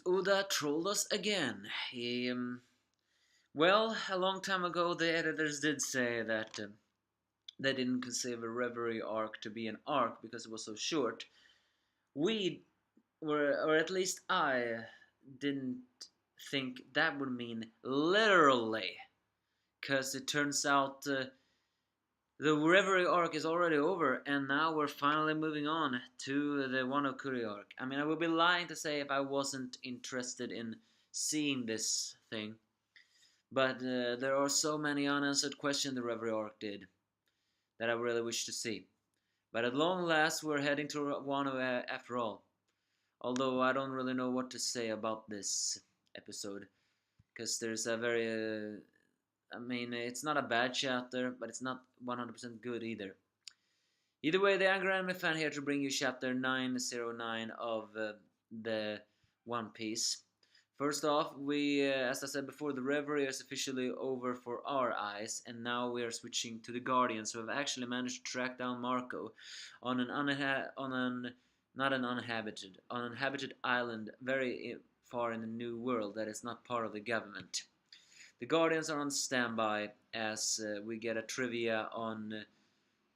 Oda trolled us again. Well, a long time ago, the editors did say that they didn't consider the Reverie arc to be an arc because it was so short. We were, or at least I, didn't think that would mean literally, because it turns out the Reverie arc is already over, and now we're finally moving on to the Wano arc. I mean, I would be lying to say if I wasn't interested in seeing this thing. But there are so many unanswered questions the Reverie arc did that I really wish to see. But at long last, we're heading to Wano after all. Although I don't really know what to say about this episode, because there's a very I mean, it's not a bad chapter, but it's not 100% good either. Either way, the Angry Anime fan here to bring you chapter 909 of the One Piece. First off, as I said before, the Reverie is officially over for our eyes, and now we are switching to the Guardians, who have actually managed to track down Marco on an uninhabited island very far in the New World that is not part of the government. The Guardians are on standby as we get a trivia on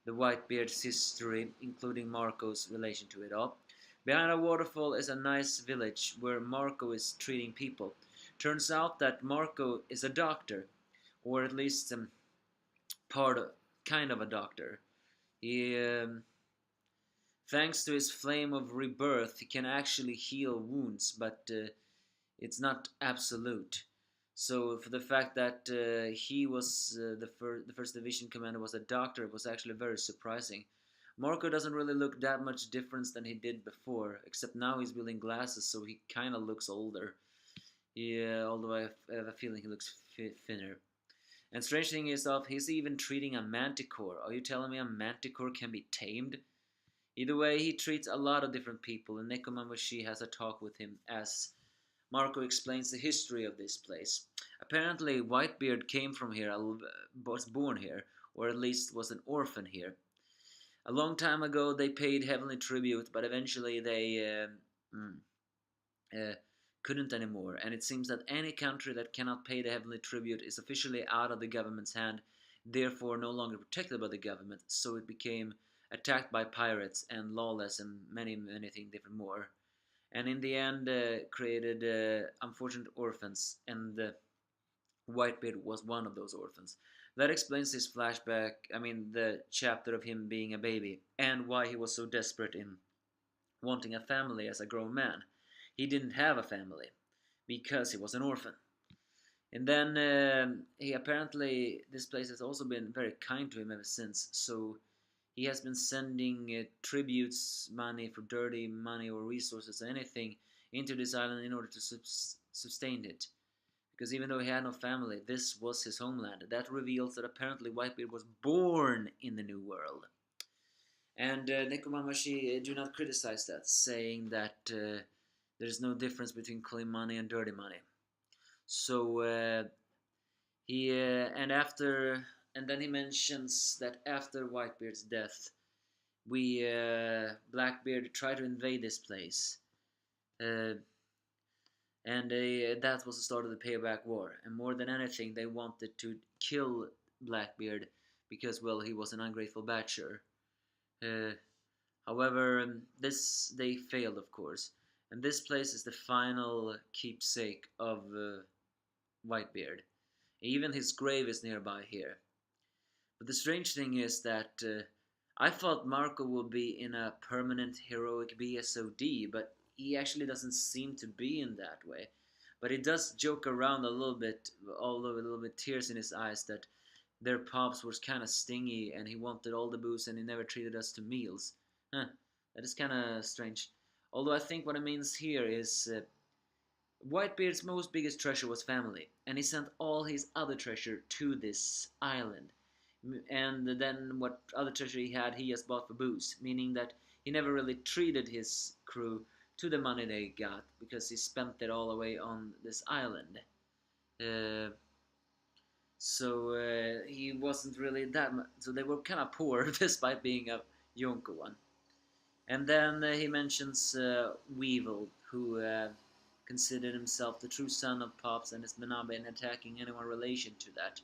the Whitebeard's history, including Marco's relation to it all. Behind a waterfall is a nice village where Marco is treating people. Turns out that Marco is a doctor, or at least kind of a doctor. He, thanks to his flame of rebirth, he can actually heal wounds, but it's not absolute. So for the fact that he was the first division commander was a doctor was actually very surprising. Marco doesn't really look that much different than he did before, except now he's wearing glasses, so he kind of looks older. Yeah, although I have a feeling he looks thinner. And strange thing is, he's even treating a manticore. Are you telling me a manticore can be tamed? Either way, he treats a lot of different people, and Nekomamushi has a talk with him as Marco explains the history of this place. Apparently, Whitebeard came from here, was born here, or at least was an orphan here. A long time ago, they paid heavenly tribute, but eventually they couldn't anymore. And it seems that any country that cannot pay the heavenly tribute is officially out of the government's hand, therefore no longer protected by the government. So it became attacked by pirates and lawless and many things different more. And in the end created unfortunate orphans, and Whitebeard was one of those orphans. That explains his flashback, the chapter of him being a baby, and why he was so desperate in wanting a family as a grown man. He didn't have a family, because he was an orphan. And then this place has also been very kind to him ever since, so he has been sending tributes, money for dirty money or resources, anything, into this island in order to sustain it. Because even though he had no family, this was his homeland. That reveals that apparently Whitebeard was born in the New World. And Nekomamashi do not criticize that, saying that there's no difference between clean money and dirty money. So and then he mentions that after Whitebeard's death, Blackbeard tried to invade this place, and that was the start of the Payback War. And more than anything, they wanted to kill Blackbeard because, well, he was an ungrateful bachelor. However, they failed, of course, and this place is the final keepsake of Whitebeard. Even his grave is nearby here. But the strange thing is that I thought Marco would be in a permanent heroic BSOD, but he actually doesn't seem to be in that way. But he does joke around a little bit, although with a little bit tears in his eyes, that their pops was kind of stingy and he wanted all the booze and he never treated us to meals. That is kind of strange. Although I think what it means here is Whitebeard's most biggest treasure was family, and he sent all his other treasure to this island. And then what other treasure he had, he just bought for booze, meaning that he never really treated his crew to the money they got, because he spent it all away on this island. So he wasn't really that much, so they were kind of poor despite being a Yonko one. And then he mentions Weevil, who considered himself the true son of Pops and is been not been attacking anyone in relation to that.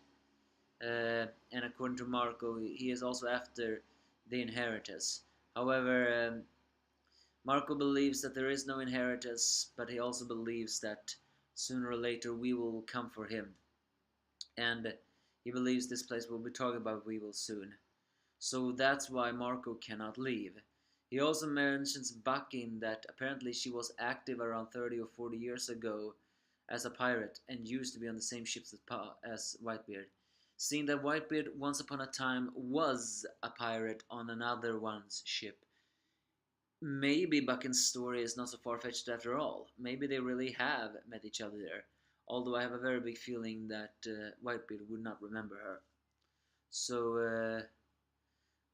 And according to Marco, he is also after the inheritance. However, Marco believes that there is no inheritance, but he also believes that sooner or later we will come for him. And he believes this place will be targeted by Weevil soon. So that's why Marco cannot leave. He also mentions Bucking that apparently she was active around 30 or 40 years ago as a pirate and used to be on the same ships as Whitebeard. Seeing that Whitebeard once upon a time was a pirate on another one's ship, maybe Bucking's story is not so far-fetched after all. Maybe they really have met each other there. Although I have a very big feeling that Whitebeard would not remember her. So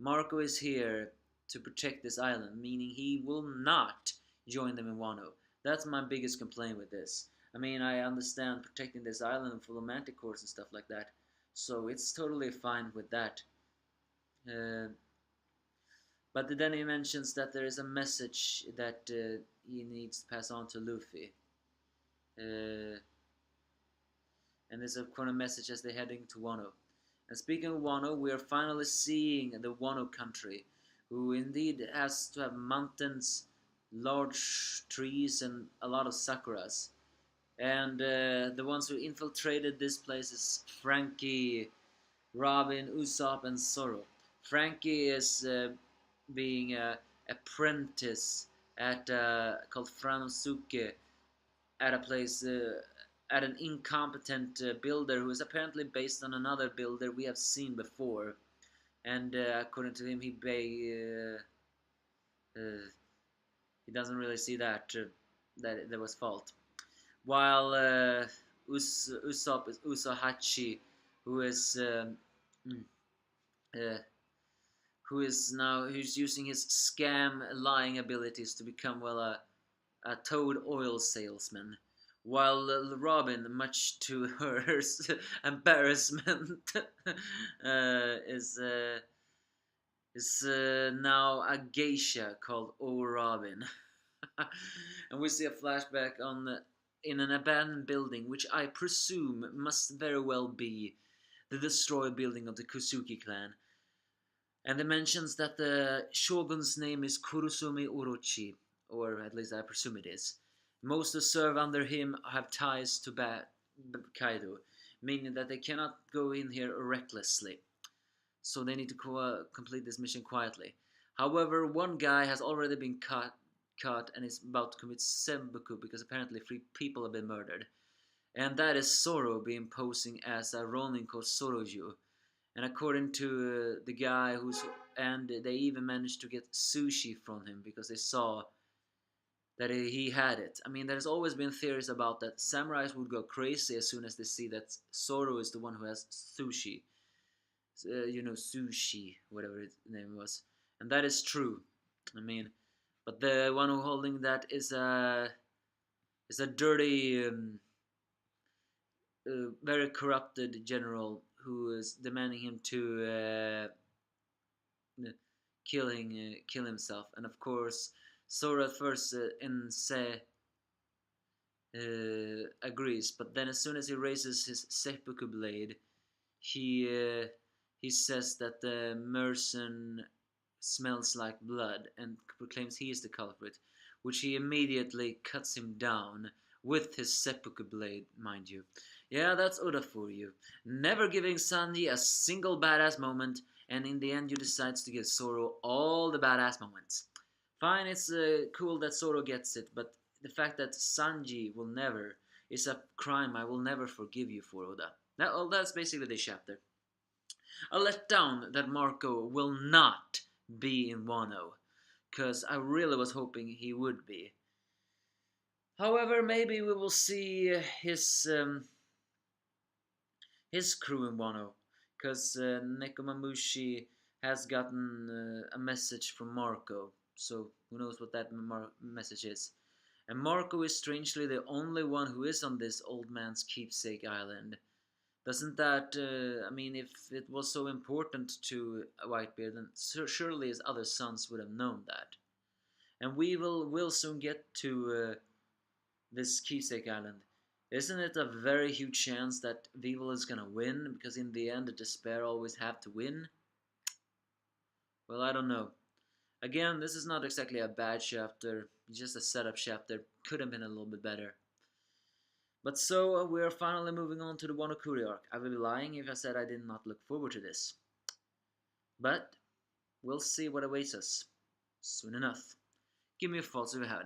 Marco is here to protect this island, meaning he will not join them in Wano. That's my biggest complaint with this. I mean, I understand protecting this island for romantic course and stuff like that, so it's totally fine with that. Uh, but then he mentions that there is a message that he needs to pass on to Luffy. Uh, and there's a kind of message as they're heading to Wano. And speaking of Wano, we are finally seeing the Wano country, who indeed has to have mountains, large trees, and a lot of sakuras. And the ones who infiltrated this place is Frankie, Robin, Usopp, and Zoro. Frankie is being an apprentice at called Franosuke at a place at an incompetent builder who is apparently based on another builder we have seen before, and according to him, he doesn't really see that that there was fault. While Usopp is Usohachi, who is mm, uh, who's using his scam lying abilities to become a toad oil salesman, while Robin, much to her embarrassment, is now a geisha called O Robin. And we see a flashback on in an abandoned building, which I presume must very well be the destroyed building of the Kusuki clan. And it mentions that the shogun's name is Kurosumi Orochi, or at least I presume it is. Most who serve under him have ties to Kaido, meaning that they cannot go in here recklessly. So they need to complete this mission quietly. However, one guy has already been caught and is about to commit seppuku because apparently 3 people have been murdered. And that is Zoro being posing as a Ronin called Soroju. And according to the guy and they even managed to get sushi from him because they saw that he had it. I mean, there's always been theories about that samurais would go crazy as soon as they see that Zoro is the one who has sushi. Sushi, whatever his name was. And that is true. I mean, but the one who holding that is a dirty, very corrupted general who is demanding him to kill himself. And of course, Sora at first agrees, but then as soon as he raises his seppuku blade, he says that the mercenary smells like blood and proclaims he is the culprit, which he immediately cuts him down with his seppuku blade, mind you. Yeah, that's Oda for you. Never giving Sanji a single badass moment, and in the end you decides to give Zoro all the badass moments. Fine, it's cool that Zoro gets it, but the fact that Sanji will never is a crime I will never forgive you for, Oda. That's basically this chapter. A letdown that Marco will not be in Wano, because I really was hoping he would be. However, maybe we will see his crew in Wano, because Nekomamushi has gotten a message from Marco, so who knows what that message is. And Marco is strangely the only one who is on this old man's keepsake island. Doesn't that, if it was so important to Whitebeard, then surely his other sons would have known that. And we will soon get to this keepsake island. Isn't it a very huge chance that evil is gonna win? Because in the end, the despair always have to win? Well, I don't know. Again, this is not exactly a bad chapter, just a setup chapter. Could have been a little bit better. But so we are finally moving on to the Wano arc. I would be lying if I said I did not look forward to this. But we'll see what awaits us soon enough. Give me your thoughts if you have any.